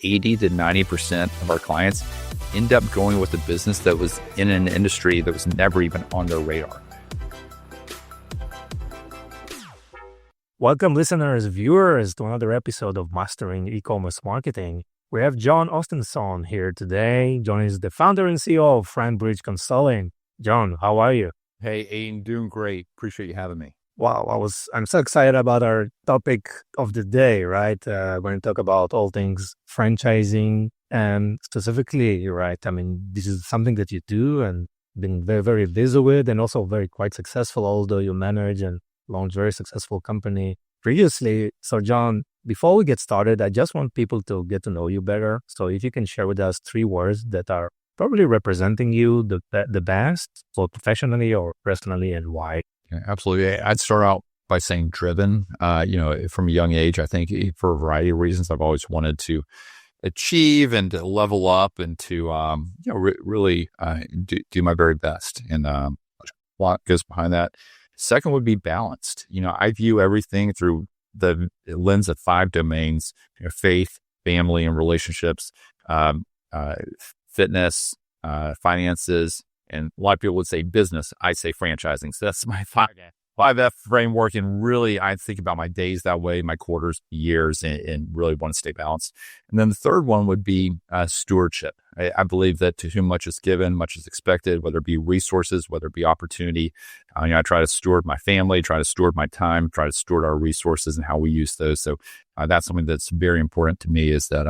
80 to 90% of our clients end up going with a business that was in an industry that was never even on their radar. Welcome, listeners, viewers, to another episode of Mastering E-commerce Marketing. We have Jon Ostenson here today. Jon is the founder and CEO of FranBridge Consulting. Jon, how are you? Hey, Eitan, doing great. Appreciate you having me. Wow, I'm so excited about our topic of the day, right? We're going to talk about all things franchising and specifically, right? I mean, this is something that you do and been very, very busy with and also very quite successful, although you manage and launch very successful company previously. So Jon, before we get started, I just want people to get to know you better. So if you can share with us 3 words that are probably representing you the best, both professionally or personally, and why. Yeah, absolutely. I'd start out by saying driven. From a young age, I think for a variety of reasons, I've always wanted to achieve and to level up and to really do my very best. And a lot goes behind that. Second would be balanced. I view everything through the lens of 5 domains: faith, family, and relationships, fitness, finances, and a lot of people would say business. I say franchising. So that's my 5F framework. And really, I think about my days that way, my quarters, years, and really want to stay balanced. And then the third one would be stewardship. I believe that to whom much is given, much is expected, whether it be resources, whether it be opportunity. I try to steward my family, try to steward my time, try to steward our resources and how we use those. So that's something that's very important to me, is that,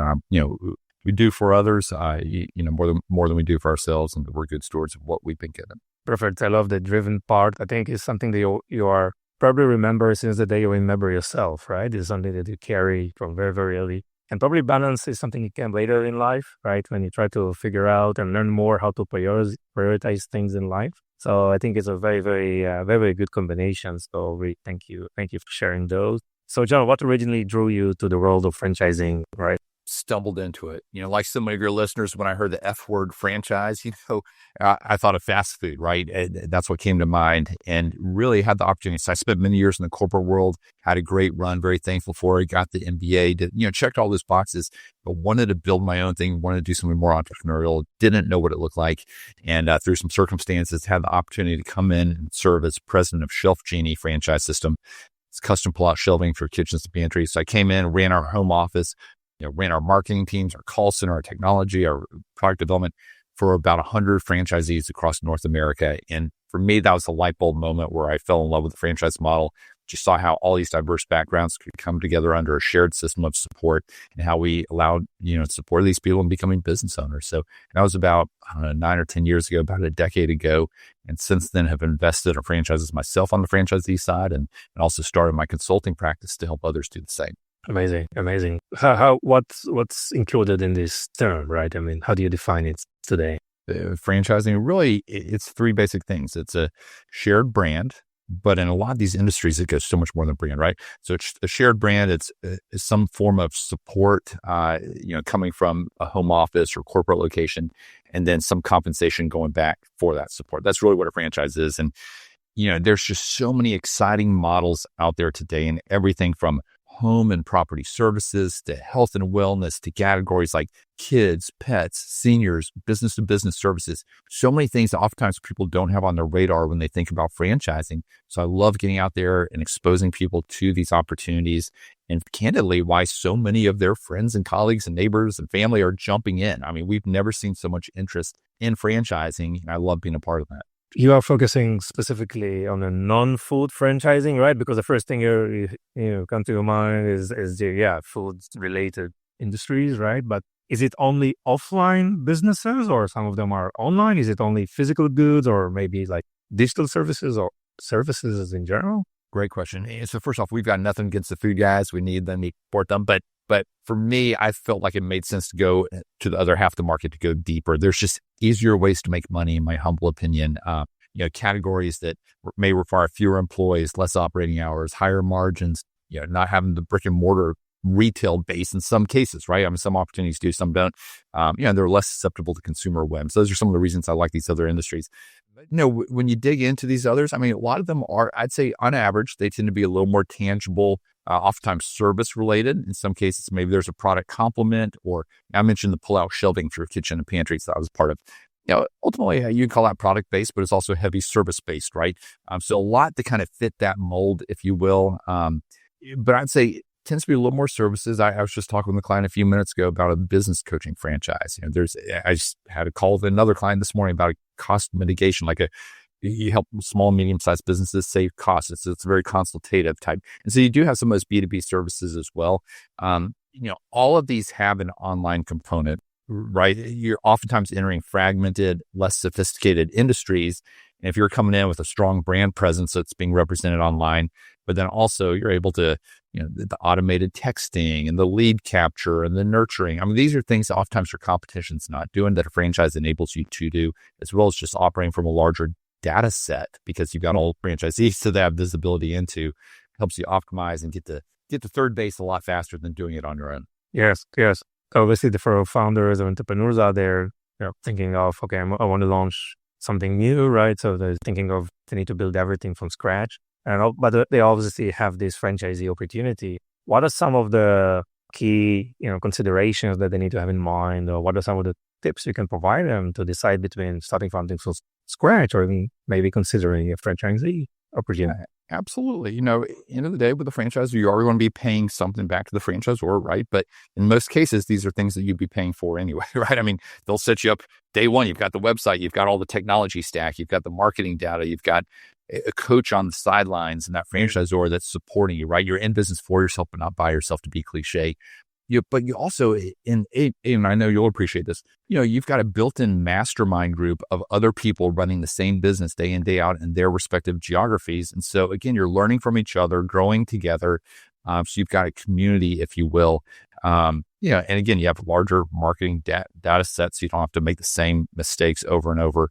we do for others, more than we do for ourselves, and we're good stewards of what we've been given. Perfect. I love the driven part. I think it's something that you are probably remember since the day you remember yourself, right? It's something that you carry from very, very early. And probably balance is something you can later in life, right? When you try to figure out and learn more how to prioritize things in life. So I think it's a very, very, very good combination. So we thank you. Thank you for sharing those. So Jon, what originally drew you to the world of franchising, right? Stumbled into it. Like so many of your listeners, when I heard the F word, franchise, I thought of fast food, right? And that's what came to mind, and really had the opportunity. So I spent many years in the corporate world, had a great run, very thankful for it, got the MBA, checked all those boxes, but wanted to build my own thing, wanted to do something more entrepreneurial, didn't know what it looked like. And through some circumstances, had the opportunity to come in and serve as president of Shelf Genie franchise system. It's custom pull-out shelving for kitchens and pantries. So I came in, ran our home office, ran our marketing teams, our call center, our technology, our product development for about 100 franchisees across North America. And for me, that was a light bulb moment where I fell in love with the franchise model. Just saw how all these diverse backgrounds could come together under a shared system of support, and how we allowed, support these people in becoming business owners. So that was about 9 or 10 years ago, about a decade ago. And since then have invested in franchises myself on the franchisee side, and also started my consulting practice to help others do the same. Amazing. What's included in this term, right? I mean, how do you define it today? Franchising, really, it's 3 basic things. It's a shared brand, but in a lot of these industries, it goes so much more than brand, right? So it's a shared brand. It's some form of support, coming from a home office or corporate location, and then some compensation going back for that support. That's really what a franchise is. And, there's just so many exciting models out there today, and everything from home and property services to health and wellness to categories like kids, pets, seniors, business to business services. So many things that oftentimes people don't have on their radar when they think about franchising. So I love getting out there and exposing people to these opportunities, and candidly, why so many of their friends and colleagues and neighbors and family are jumping in. I mean, we've never seen so much interest in franchising, and I love being a part of that. You are focusing specifically on a non-food franchising, right? Because the first thing you come to your mind is the food related industries, right? But is it only offline businesses, or some of them are online? Is it only physical goods, or maybe like digital services or services in general? Great question. So first off, we've got nothing against the food guys. We need them, we support them. But for me, I felt like it made sense to go to the other half of the market, to go deeper. There's just easier ways to make money, in my humble opinion. Categories that may require fewer employees, less operating hours, higher margins, not having the brick and mortar retail base in some cases, right? I mean, some opportunities do, some don't. They're less susceptible to consumer whims. Those are some of the reasons I like these other industries. When you dig into these others, I mean, a lot of them are, I'd say on average, they tend to be a little more tangible oftentimes service related. In some cases, maybe there's a product complement, or I mentioned the pull-out shelving for kitchen and pantries that I was part of. Ultimately, you can call that product-based, but it's also heavy service-based, right? So a lot to kind of fit that mold, if you will. But I'd say it tends to be a little more services. I was just talking with a client a few minutes ago about a business coaching franchise. I just had a call with another client this morning about a cost mitigation, you help small, medium-sized businesses save costs. It's a very consultative type. And so you do have some of those B2B services as well. All of these have an online component, right? You're oftentimes entering fragmented, less sophisticated industries. And if you're coming in with a strong brand presence that's being represented online, but then also you're able to, the automated texting and the lead capture and the nurturing. I mean, these are things that oftentimes your competition's not doing that a franchise enables you to do, as well as just operating from a larger data set, because you've got all franchisees to have visibility into, helps you optimize and get to third base a lot faster than doing it on your own. Yes. Obviously, for founders or entrepreneurs out there, thinking of, okay, I want to launch something new, right? So they're thinking of, they need to build everything from scratch. But they obviously have this franchisee opportunity. What are some of the key, considerations that they need to have in mind, or what are some of the tips you can provide them to decide between starting something from scratch or even maybe considering a franchisee opportunity? Absolutely. End of the day with the franchisor, you are going to be paying something back to the franchisor, right? But in most cases, these are things that you'd be paying for anyway, right? I mean, they'll set you up day one. You've got the website, you've got all the technology stack, you've got the marketing data, you've got a coach on the sidelines and that franchisor that's supporting you, right? You're in business for yourself, but not by yourself, to be cliche. But you also, and I know you'll appreciate this, you've got a built-in mastermind group of other people running the same business day in, day out in their respective geographies. And so again, you're learning from each other, growing together. So you've got a community, if you will. And again, you have larger marketing data sets. So you don't have to make the same mistakes over and over.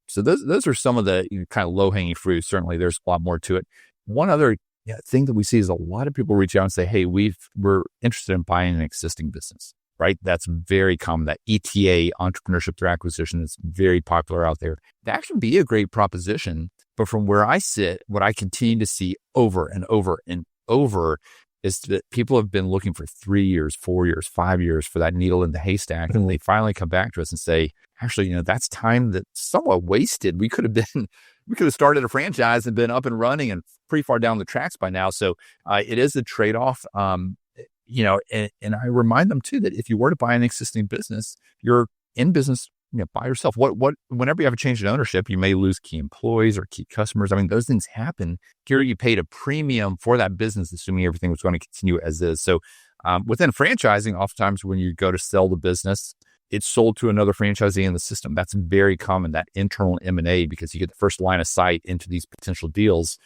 So those are some of the kind of low-hanging fruit. Certainly there's a lot more to it. One other thing that we see is a lot of people reach out and say, hey, we're interested in buying an existing business, right? That's very common. That ETA, entrepreneurship through acquisition, is very popular out there. That can be a great proposition. But from where I sit, what I continue to see over and over and over is that people have been looking for 3 years, 4 years, 5 years for that needle in the haystack. And they finally come back to us and say, actually, that's time that's somewhat wasted. We could have started a franchise and been up and running and pretty far down the tracks by now. So it is a trade-off, and I remind them too that if you were to buy an existing business, you're in business by yourself. Whenever you have a change in ownership, you may lose key employees or key customers. I mean, those things happen. Here you paid a premium for that business, assuming everything was going to continue as is. So within franchising, oftentimes when you go to sell the business, it's sold to another franchisee in the system. That's very common, that internal M&A, because you get the first line of sight into these potential deals.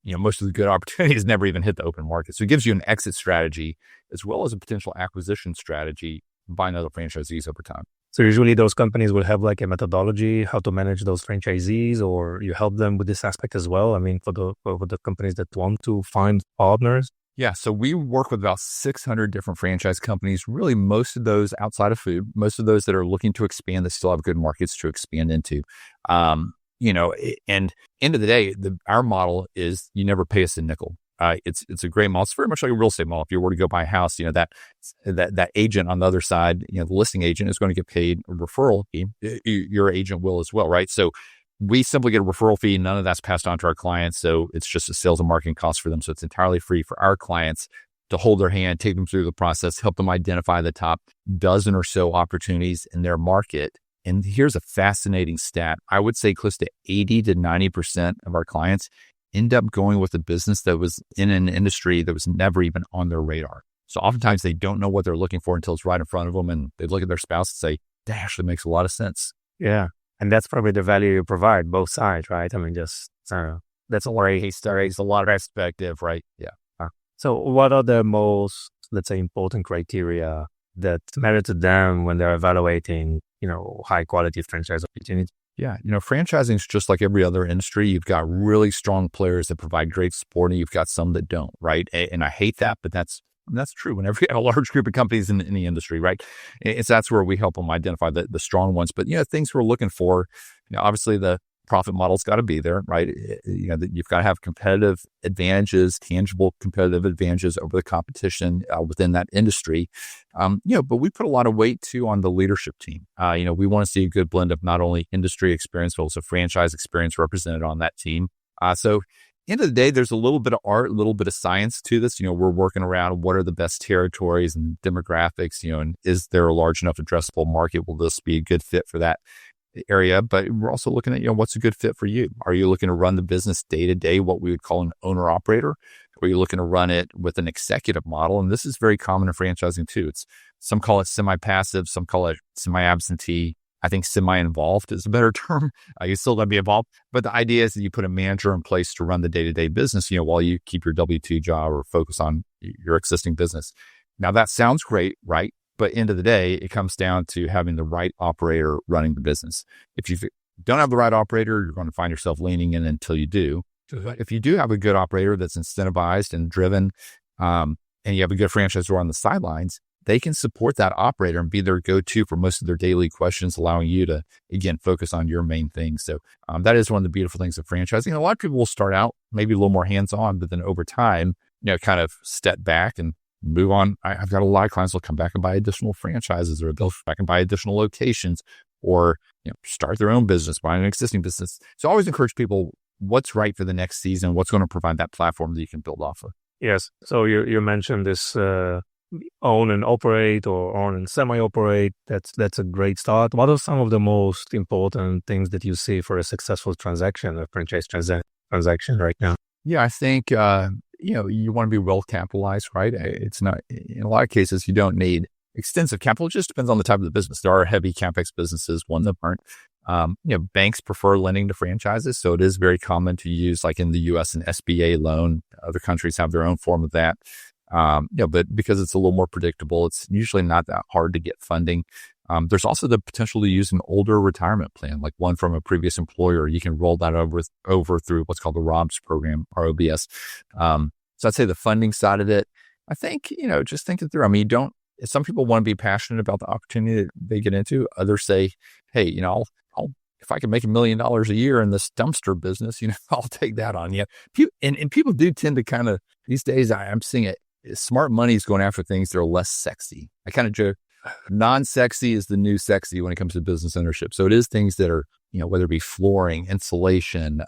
Most of the good opportunities never even hit the open market. So it gives you an exit strategy as well as a potential acquisition strategy, buying other franchisees over time. So usually those companies will have like a methodology, how to manage those franchisees, or you help them with this aspect as well. I mean, for the companies that want to find partners. Yeah. So we work with about 600 different franchise companies, really most of those outside of food, most of those that are looking to expand, that still have good markets to expand into. And end of the day, our model is you never pay us a nickel. It's a great model. It's very much like a real estate model. If you were to go buy a house, that agent on the other side, the listing agent is going to get paid a referral fee. Your agent will as well, right? So we simply get a referral fee. None of that's passed on to our clients. So it's just a sales and marketing cost for them. So it's entirely free for our clients to hold their hand, take them through the process, help them identify the top dozen or so opportunities in their market. And here's a fascinating stat. I would say close to 80 to 90% of our clients end up going with a business that was in an industry that was never even on their radar. So oftentimes they don't know what they're looking for until it's right in front of them, and they look at their spouse and say, that actually makes a lot of sense. Yeah. And that's probably the value you provide, both sides, right? I mean, that's a where he starts a lot of perspective, right? Yeah. So what are the most, let's say, important criteria that matter to them when they're evaluating, high quality franchise opportunities? Yeah. Franchising is just like every other industry. You've got really strong players that provide great support, and you've got some that don't, right? And I hate that, but that's true whenever you have a large group of companies in the industry, right? That's where we help them identify the strong ones. But, things we're looking for, obviously the profit model's got to be there, right? That you've got to have competitive advantages, tangible competitive advantages over the competition within that industry. But we put a lot of weight too on the leadership team. We want to see a good blend of not only industry experience, but also franchise experience represented on that team. So end of the day, there's a little bit of art, a little bit of science to this. We're working around what are the best territories and demographics, and is there a large enough addressable market? Will this be a good fit for that area? But we're also looking at, what's a good fit for you? Are you looking to run the business day to day, what we would call an owner operator? Or are you looking to run it with an executive model? And this is very common in franchising too. Some call it semi-passive, some call it semi-absentee. I think semi-involved is a better term. You still got to be involved. But the idea is that you put a manager in place to run the day-to-day business, while you keep your W-2 job or focus on your existing business. Now that sounds great, right? But end of the day, it comes down to having the right operator running the business. If you don't have the right operator, you're going to find yourself leaning in until you do. If you do have a good operator that's incentivized and driven, and you have a good franchisor on the sidelines, they can support that operator and be their go-to for most of their daily questions, allowing you to, again, focus on your main things. So that is one of the beautiful things of franchising. A lot of people will start out maybe a little more hands-on, but then over time, kind of step back and move on. I've got a lot of clients will come back and buy additional franchises, or they'll come back and buy additional locations, or start their own business, buy an existing business. So I always encourage people, what's right for the next season, what's going to provide that platform that you can build off of. Yes. So you mentioned this own and operate, or own and semi-operate. That's a great start. What are some of the most important things that you see for a successful transaction, a franchise transaction right now? Yeah, I think, you want to be well capitalized, right? It's not, in a lot of cases, you don't need extensive capital. It just depends on the type of the business. There are heavy CapEx businesses, one that aren't. Banks prefer lending to franchises. So it is very common to use, like in the US, an SBA loan. Other countries have their own form of that. But because it's a little more predictable, it's usually not that hard to get funding. There's also the potential to use an older retirement plan, like one from a previous employer. You can roll that over through what's called the ROBS program, ROBS. So I'd say the funding side of it, I think, just think it through. Some people want to be passionate about the opportunity that they get into. Others say, hey, if I can make $1 million a year in this dumpster business, I'll take that on. And people do tend to kind of, these days, I'm seeing it. Smart money is going after things that are less sexy. I kind of joke, non-sexy is the new sexy when it comes to business ownership. So it is things that are, whether it be flooring, insulation,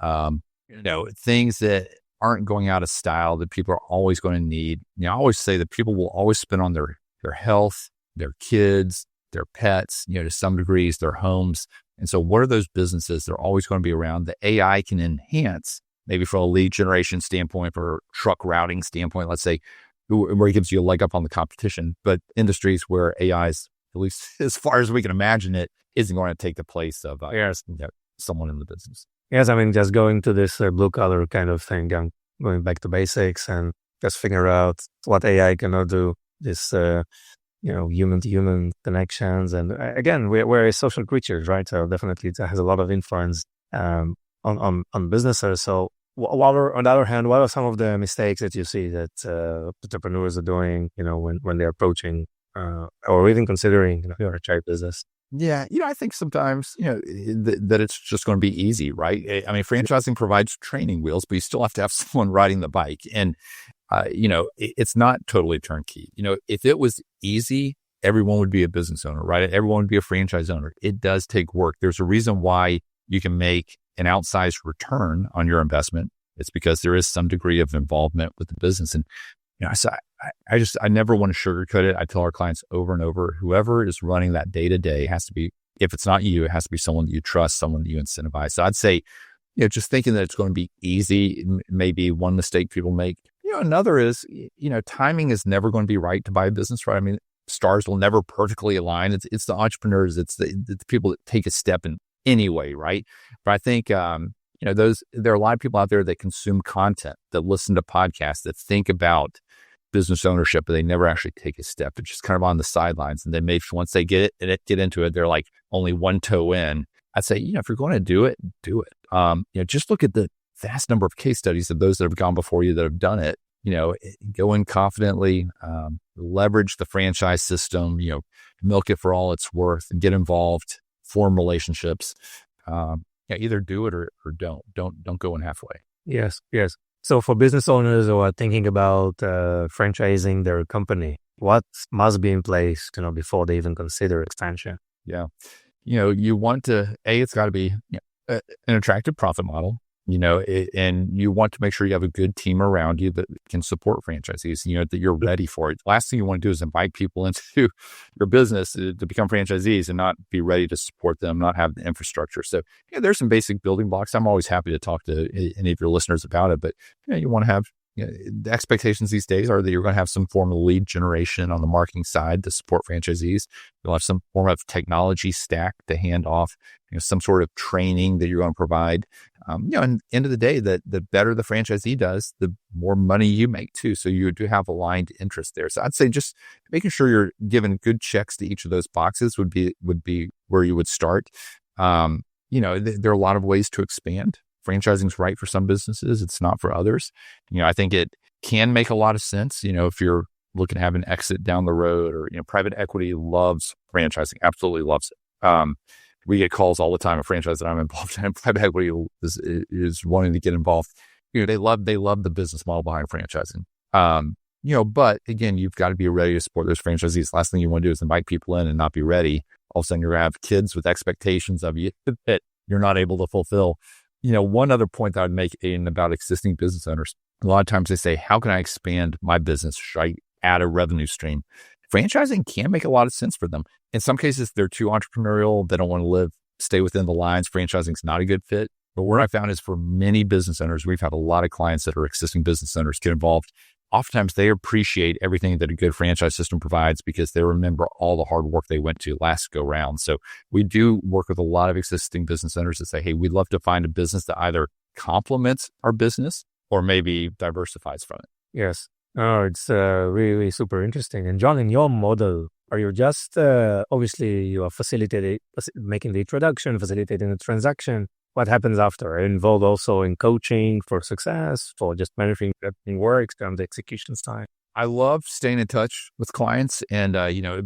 things that aren't going out of style that people are always going to need. I always say that people will always spend on their health, their kids, their pets, to some degrees, their homes. And so what are those businesses? They're always going to be around. The AI can enhance, maybe from a lead generation standpoint or truck routing standpoint, let's say, where it gives you a leg up on the competition. But industries where AI is, at least as far as we can imagine it, isn't going to take the place of someone in the business. Yes, just going to this blue collar kind of thing, and going back to basics and just figure out what AI cannot do. This, human to human connections. And again, we're social creatures, right? So definitely it has a lot of influence on businesses. So on the other hand, what are some of the mistakes that you see that entrepreneurs are doing, when they're approaching or even considering a franchise business? Yeah, I think sometimes, that it's just going to be easy, right? Franchising provides training wheels, but you still have to have someone riding the bike. And, it's not totally turnkey. If it was easy, everyone would be a business owner, right? Everyone would be a franchise owner. It does take work. There's a reason why you can make an outsized return on your investment. It's because there is some degree of involvement with the business. And, I never want to sugarcoat it. I tell our clients over and over, whoever is running that day to day has to be, if it's not you, it has to be someone that you trust, someone that you incentivize. So I'd say, just thinking that it's going to be easy may be one mistake people make. Another is, timing is never going to be right to buy a business, right? Stars will never perfectly align. It's the entrepreneurs, it's the people that take a step in anyway, right? But I think, there are a lot of people out there that consume content, that listen to podcasts, that think about business ownership, but they never actually take a step. It's just kind of on the sidelines. And then maybe once they get into it, they're like only one toe in. I'd say, if you're going to do it, do it. Just look at the vast number of case studies of those that have gone before you that have done it. Go in confidently, leverage the franchise system, milk it for all it's worth, and get involved, form relationships. either do it or don't. Don't go in halfway. Yes, yes. So for business owners who are thinking about franchising their company, what must be in place, before they even consider expansion? Yeah. You want to, it's got to be an attractive profit model, and you want to make sure you have a good team around you that can support franchisees, that you're ready for it. Last thing you want to do is invite people into your business to become franchisees and not be ready to support them, not have the infrastructure. So there's some basic building blocks. I'm always happy to talk to any of your listeners about it, but you want to have, the expectations these days are that you're going to have some form of lead generation on the marketing side to support franchisees. You'll have some form of technology stack to hand off, some sort of training that you're going to provide. And end of the day, the better the franchisee does, the more money you make too. So you do have aligned interest there. So I'd say just making sure you're giving good checks to each of those boxes would be where you would start. There are a lot of ways to expand. Franchising is right for some businesses. It's not for others. I think it can make a lot of sense, if you're looking to have an exit down the road, or, private equity loves franchising, absolutely loves it. We get calls all the time of franchise that I'm involved in. Private equity is wanting to get involved. They love the business model behind franchising. But again, you've got to be ready to support those franchisees. Last thing you want to do is invite people in and not be ready. All of a sudden you're going to have kids with expectations of you that you're not able to fulfill. One other point that I'd make about existing business owners, a lot of times they say, how can I expand my business? Should I add a revenue stream? Franchising can make a lot of sense for them. In some cases, they're too entrepreneurial. They don't want to stay within the lines. Franchising is not a good fit. But what I found is for many business owners, we've had a lot of clients that are existing business owners get involved. Oftentimes they appreciate everything that a good franchise system provides because they remember all the hard work they went to last go round. So we do work with a lot of existing business owners that say, hey, we'd love to find a business that either complements our business or maybe diversifies from it. Yes. Oh, it's really super interesting. And Jon, in your model, are you just, obviously you are making the introduction, facilitating the transaction. What happens after? Are you involved also in coaching for success, for just managing everything works on the execution side? I love staying in touch with clients and,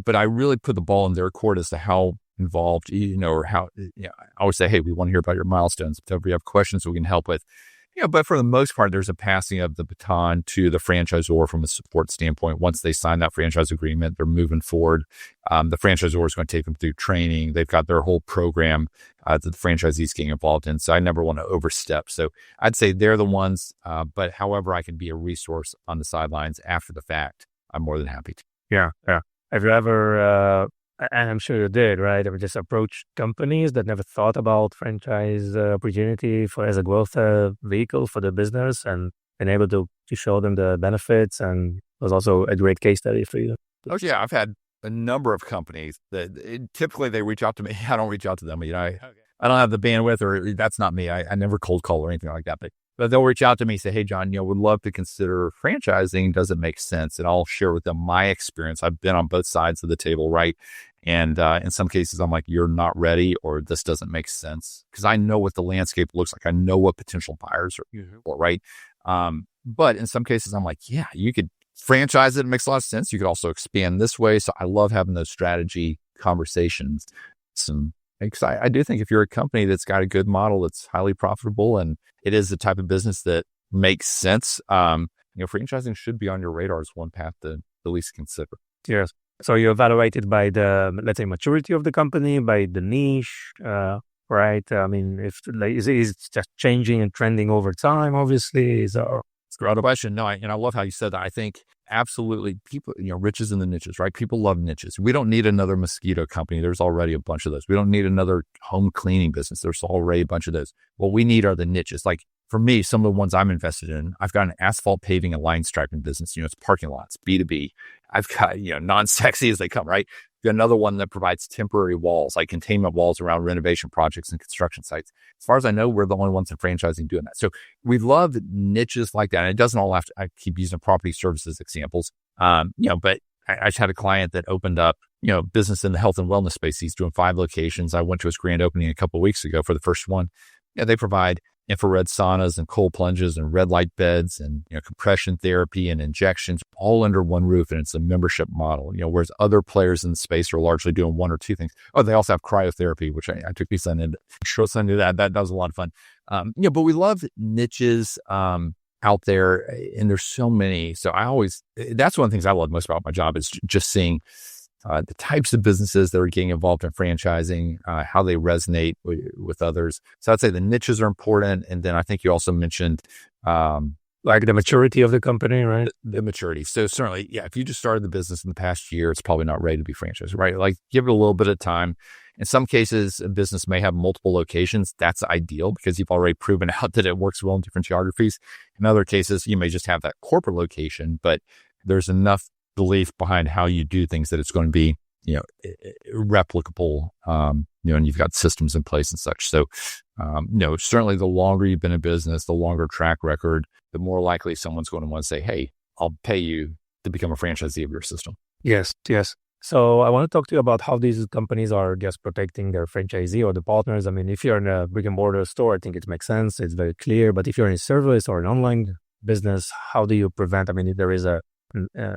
but I really put the ball in their court as to how involved, or how, I always say, hey, we want to hear about your milestones. If you have questions we can help with. But for the most part, there's a passing of the baton to the franchisor from a support standpoint. Once they sign that franchise agreement, they're moving forward. The franchisor is going to take them through training. They've got their whole program that the franchisees getting involved in. So I never want to overstep. So I'd say they're the ones. But however, I can be a resource on the sidelines after the fact, I'm more than happy to. Yeah. Have you ever, and I'm sure you did, right? Ever just approached companies that never thought about franchise opportunity as a growth vehicle for the business and been able to show them the benefits, and was also a great case study for you? Oh, yeah. I've had a number of companies that typically they reach out to me. I don't reach out to them. I don't have the bandwidth, or that's not me. I never cold call or anything like that. But they'll reach out to me and say, hey, Jon, would love to consider franchising. Does it make sense? And I'll share with them my experience. I've been on both sides of the table, right? And in some cases, I'm like, you're not ready, or this doesn't make sense. Because I know what the landscape looks like. I know what potential buyers are for, right? But in some cases, I'm like, yeah, you could franchise it. It makes a lot of sense. You could also expand this way. So I love having those strategy conversations. Because I do think if you're a company that's got a good model that's highly profitable and it is the type of business that makes sense, franchising should be on your radar as one path to at least consider. Yes. So you evaluate it by the, let's say, maturity of the company, by the niche, right? I mean, is it just changing and trending over time, obviously? It's a great question. No, I love how you said that. I think absolutely people, riches in the niches, right? People love niches. We don't need another mosquito company. There's already a bunch of those. We don't need another home cleaning business. There's already a bunch of those. What we need are the niches. Like for me, some of the ones I'm invested in, I've got an asphalt paving and line striping business. It's parking lots, B2B. I've got, non-sexy as they come, right? Got another one that provides temporary walls, like containment walls around renovation projects and construction sites. As far as I know, we're the only ones in franchising doing that. So we love niches like that. And it doesn't all have to, I keep using property services examples. But I just had a client that opened up, business in the health and wellness space. He's doing 5 locations. I went to his grand opening a couple of weeks ago for the first one. They provide infrared saunas and cold plunges and red light beds and compression therapy and injections all under one roof, and it's a membership model. Whereas other players in the space are largely doing one or two things. Oh, they also have cryotherapy, which I took my son into. Sure, son knew that. That was a lot of fun. But we love niches out there, and there's so many. So that's one of the things I love most about my job is just seeing the types of businesses that are getting involved in franchising, how they resonate with others. So I'd say the niches are important. And then I think you also mentioned like the maturity of the company, right? The maturity. So certainly, yeah, if you just started the business in the past year, it's probably not ready to be franchised, right? Like give it a little bit of time. In some cases, a business may have multiple locations. That's ideal because you've already proven out that it works well in different geographies. In other cases, you may just have that corporate location, but there's enough belief behind how you do things that it's going to be, replicable, and you've got systems in place and such. So, certainly the longer you've been in business, the longer track record, the more likely someone's going to want to say, hey, I'll pay you to become a franchisee of your system. Yes. So I want to talk to you about how these companies are just protecting their franchisee or the partners. I mean, if you're in a brick and mortar store, I think it makes sense. It's very clear. But if you're in a service or an online business, how do you prevent? I mean, if there is a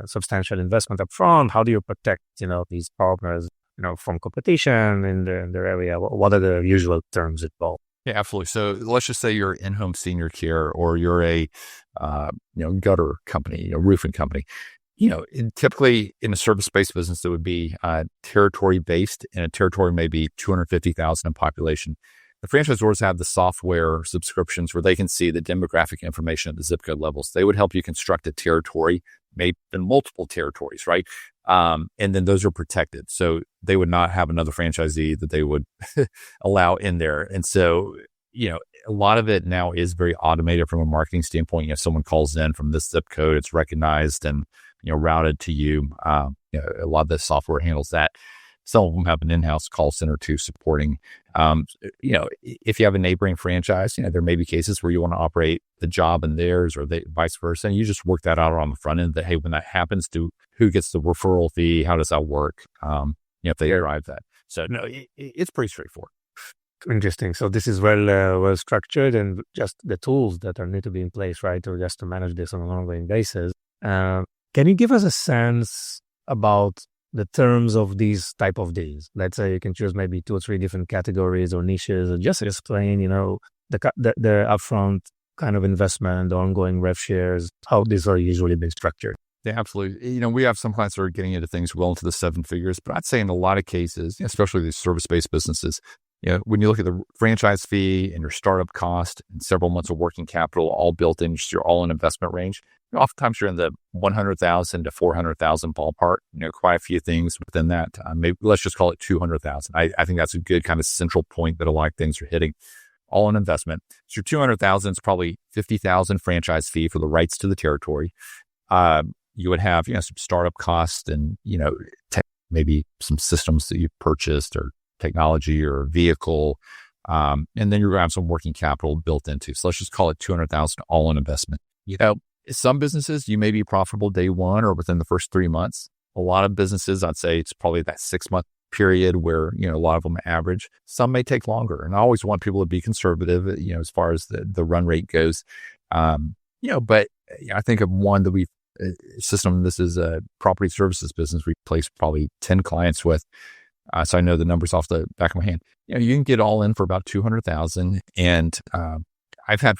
substantial investment up front, how do you protect, these partners, from competition in their area? What are the usual terms involved? Yeah, absolutely. So let's just say you're in-home senior care, or you're a, gutter company, roofing company. Typically in a service-based business, it would be territory-based, and a territory may be 250,000 in population. The franchisors have the software subscriptions where they can see the demographic information at the zip code levels. They would help you construct a territory, maybe in multiple territories, right? And then those are protected. So they would not have another franchisee that they would allow in there. And so, a lot of it now is very automated from a marketing standpoint. Someone calls in from this zip code, it's recognized and, routed to you. A lot of the software handles that. Some of them have an in-house call center too, supporting. If you have a neighboring franchise, there may be cases where you want to operate the job in theirs, or vice versa. And you just work that out on the front end. That hey, when that happens, who gets the referral fee? How does that work? If they arrive that. So no, it's pretty straightforward. Interesting. So this is well structured, and just the tools that need to be in place, right, or just to manage this on an ongoing basis. Can you give us a sense about the terms of these type of deals? Let's say you can choose maybe 2 or 3 different categories or niches, and just explain, the upfront kind of investment, the ongoing rev shares, how these are usually been structured. Yeah, absolutely. We have some clients that are getting into things well into the 7 figures, but I'd say in a lot of cases, especially these service-based businesses, when you look at the franchise fee and your startup cost and several months of working capital all built in, just your all-in investment range, oftentimes you're in the 100,000 to 400,000 ballpark. Quite a few things within that. Maybe let's just call it 200,000. I think that's a good kind of central point that a lot of things are hitting. All in investment. So your 200,000 is probably 50,000 franchise fee for the rights to the territory. You would have some startup costs and maybe some systems that you purchased or technology or vehicle, and then you're going to have some working capital built into. So let's just call it 200,000 all in investment. Some businesses you may be profitable day one or within the first 3 months. A lot of businesses, I'd say it's probably that 6-month period where a lot of them average. Some may take longer, and I always want people to be conservative, as far as the run rate goes. But I think of one that we've system. This is a property services business we placed probably 10 clients with. So I know the numbers off the back of my hand. You can get all in for about 200,000. And I've had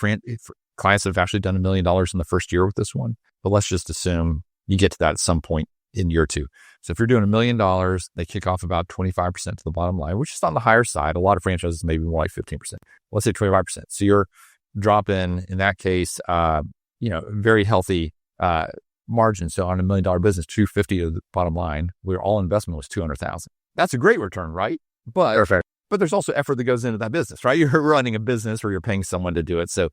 clients that have actually done $1 million in the first year with this one. But let's just assume you get to that at some point in year 2. So if you're doing $1 million, they kick off about 25% to the bottom line, which is on the higher side. A lot of franchises maybe more like 15%. Let's say 25%. So your drop in that case, very healthy margin. So on $1 million business, 250 of the bottom line, where all investment was 200,000. That's a great return, right? But Perfect. But there's also effort that goes into that business, right? You're running a business or you're paying someone to do it. So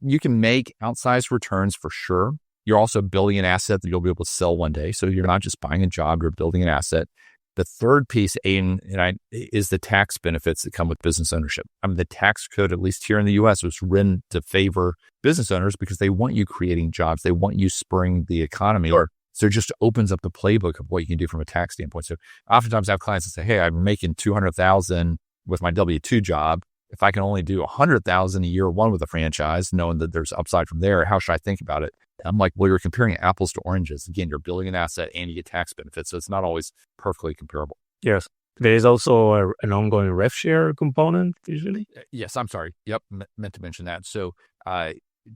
you can make outsized returns for sure. You're also building an asset that you'll be able to sell one day. So you're not just buying a job, you're building an asset. The third piece, is the tax benefits that come with business ownership. The tax code, at least here in the U.S., was written to favor business owners because they want you creating jobs. They want you spurring the economy. So it just opens up the playbook of what you can do from a tax standpoint. So oftentimes I have clients that say, hey, I'm making $200,000 with my W-2 job. if I can only do 100,000 a year one with a franchise, knowing that there's upside from there, how should I think about it? I'm like, well, you're comparing apples to oranges. Again, you're building an asset and you get tax benefits. So it's not always perfectly comparable. Yes. There is also an ongoing rev share component usually. Yes, I'm sorry. Yep, meant to mention that. So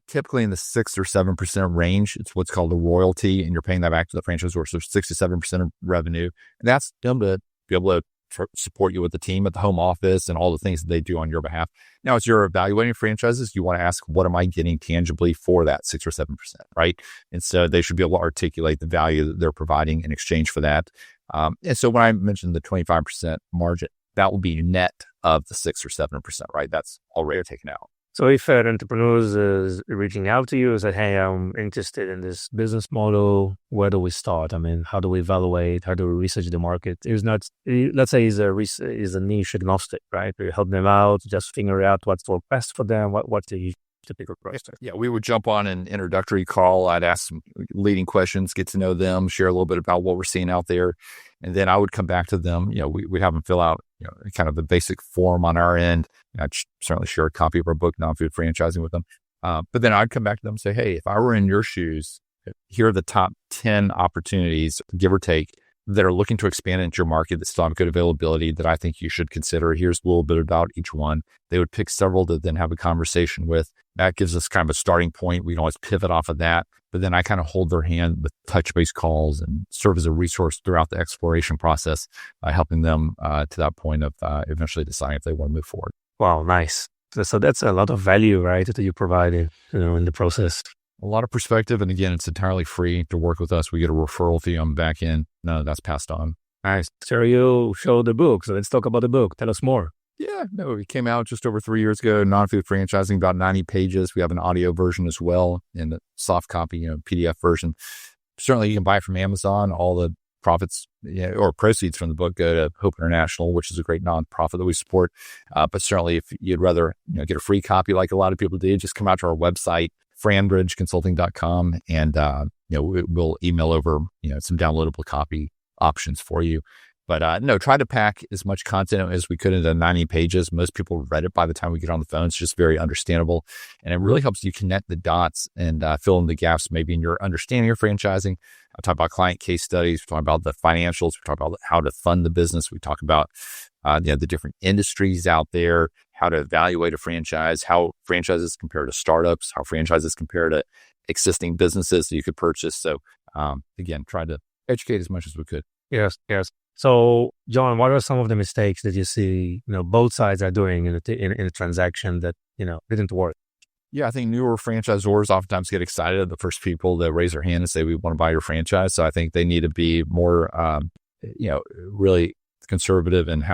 typically in the 6 or 7% range, it's what's called a royalty, and you're paying that back to the franchisor. So 6 to 7% of revenue. And that's them to be able to support you with the team at the home office and all the things that they do on your behalf. Now, as you're evaluating franchises, you want to ask, what am I getting tangibly for that 6 or 7%, right? And so they should be able to articulate the value that they're providing in exchange for that. And so when I mentioned the 25% margin, that will be net of the 6 or 7%, right? That's already taken out. So if an entrepreneur is reaching out to you and said, hey, I'm interested in this business model, where do we start? I mean, how do we evaluate? How do we research the market? It's not, let's say he's a niche agnostic, right? We help them out, just figure out what's work best for them, what's the typical process. Yeah, we would jump on an introductory call. I'd ask some leading questions, get to know them, share a little bit about what we're seeing out there. And then I would come back to them. We'd have them fill out, kind of the basic form on our end. I'd certainly share a copy of our book, Non-Food Franchising, with them. But then I'd come back to them and say, hey, if I were in your shoes, here are the top 10 opportunities, give or take, that are looking to expand into your market that still have good availability that I think you should consider. Here's a little bit about each one. They would pick several to then have a conversation with. That gives us kind of a starting point. We can always pivot off of that. But then I kind of hold their hand with touch-based calls and serve as a resource throughout the exploration process, helping them to that point of eventually deciding if they want to move forward. Wow, nice. So that's a lot of value, right, that you provided, in the process. A lot of perspective. And again, it's entirely free to work with us. We get a referral fee on the back end. None of that's passed on. Nice. So you showed the book. So let's talk about the book. Tell us more. Yeah, no, it came out just over 3 years ago. Non-Food Franchising, about 90 pages. We have an audio version as well and a soft copy, PDF version. Certainly you can buy it from Amazon. All the profits or proceeds from the book go to Hope International, which is a great nonprofit that we support. But certainly if you'd rather get a free copy like a lot of people do, just come out to our website, FranBridgeConsulting.com, and we'll email over some downloadable copy options for you. But no, try to pack as much content as we could into 90 pages. Most people read it by the time we get on the phone. It's just very understandable. And it really helps you connect the dots and fill in the gaps maybe in your understanding of franchising. I talk about client case studies. We talk about the financials. We talk about how to fund the business. We talk about the different industries out there, how to evaluate a franchise, how franchises compare to startups, how franchises compare to existing businesses that you could purchase. So again, try to educate as much as we could. Yes. So, Jon, what are some of the mistakes that you see, both sides are doing in a transaction that, didn't work? Yeah, I think newer franchisors oftentimes get excited. The first people that raise their hand and say, we want to buy your franchise. So I think they need to be more, really conservative and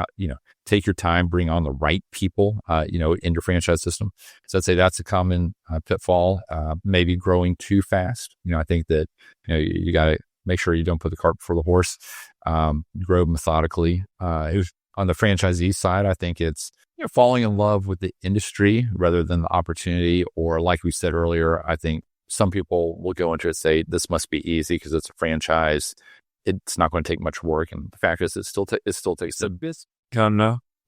take your time, bring on the right people, in your franchise system. So I'd say that's a common pitfall, maybe growing too fast. I think that, you got to make sure you don't put the cart before the horse, grow methodically. On the franchisee side, I think it's falling in love with the industry rather than the opportunity. Or like we said earlier, I think some people will go into it and say, this must be easy because it's a franchise. It's not going to take much work. And the fact is, it still takes a bit.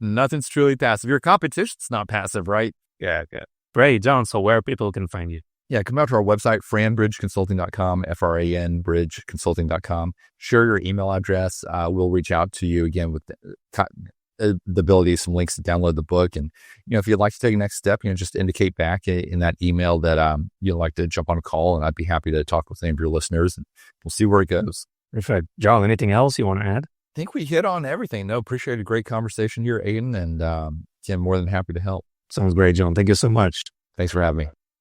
Nothing's truly passive. Your competition's not passive, right? Yeah. Great, Jon. So where people can find you? Yeah, come out to our website, FranBridgeConsulting.com, FranBridgeConsulting.com. Share your email address. We'll reach out to you again with the ability, some links to download the book. And, if you'd like to take a next step, just indicate back in that email that you'd like to jump on a call, and I'd be happy to talk with any of your listeners, and we'll see where it goes. Perfect. Jon, anything else you want to add? I think we hit on everything. No, appreciate a great conversation here, Eitan, and again, more than happy to help. Sounds great, Jon. Thank you so much. Thanks for having me.